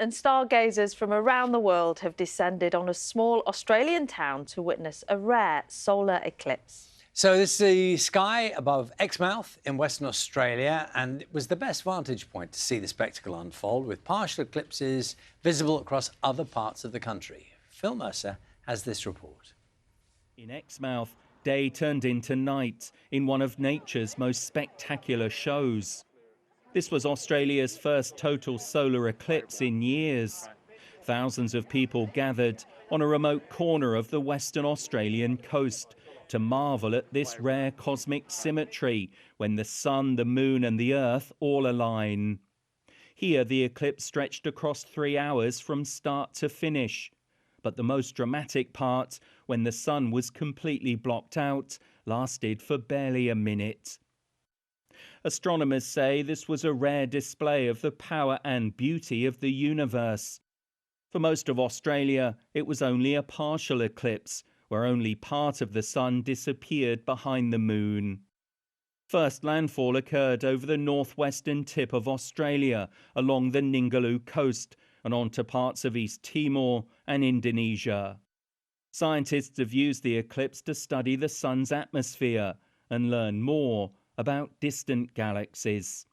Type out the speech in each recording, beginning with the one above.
And stargazers from around the world have descended on a small Australian town to witness a rare solar eclipse. So this is the sky above Exmouth in Western Australia, and it was the best vantage point to see the spectacle unfold, with partial eclipses visible across other parts of the country. Phil Mercer has this report. In Exmouth, day turned into night in one of nature's most spectacular shows. This was Australia's first total solar eclipse in years. Thousands of people gathered on a remote corner of the Western Australian coast to marvel at this rare cosmic symmetry when the sun, the moon and the earth all align. Here the eclipse stretched across 3 hours from start to finish. But the most dramatic part, when the sun was completely blocked out, lasted for barely a minute. Astronomers say this was a rare display of the power and beauty of the universe. For most of Australia, it was only a partial eclipse, where only part of the sun disappeared behind the moon. First landfall occurred over the northwestern tip of Australia, along the Ningaloo coast, and onto parts of East Timor and Indonesia. Scientists have used the eclipse to study the sun's atmosphere and learn more about distant galaxies.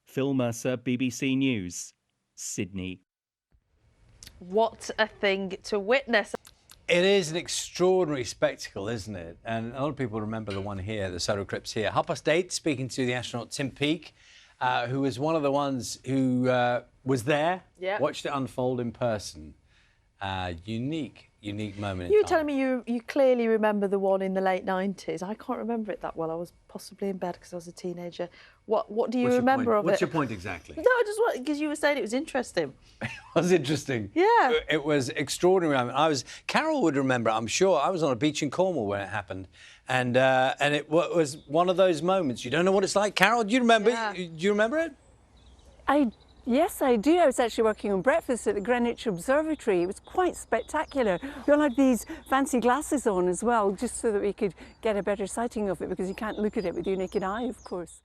Phil Mercer, BBC News, Sydney. What a thing to witness. It is an extraordinary spectacle, isn't it? And a lot of people remember the one here, the solar eclipse here. 8:30, speaking to the astronaut Tim Peake, who was one of the ones who was there, watched it unfold in person. Unique moment in time. You were telling me you clearly remember the one in the late 90s. I can't remember it that well. I was possibly in bed because I was a teenager. What do you remember of it? What's your point exactly? No, I just want, because you were saying it was interesting. It was interesting. Yeah. It was extraordinary. Carol would remember, I'm sure. I was on a beach in Cornwall when it happened. And it was one of those moments. You don't know what it's like. Carol, do you remember? Yeah. Do you remember it? Yes, I do. I was actually working on breakfast at the Greenwich Observatory. It was quite spectacular. We all had these fancy glasses on as well, just so that we could get a better sighting of it, because you can't look at it with your naked eye, of course.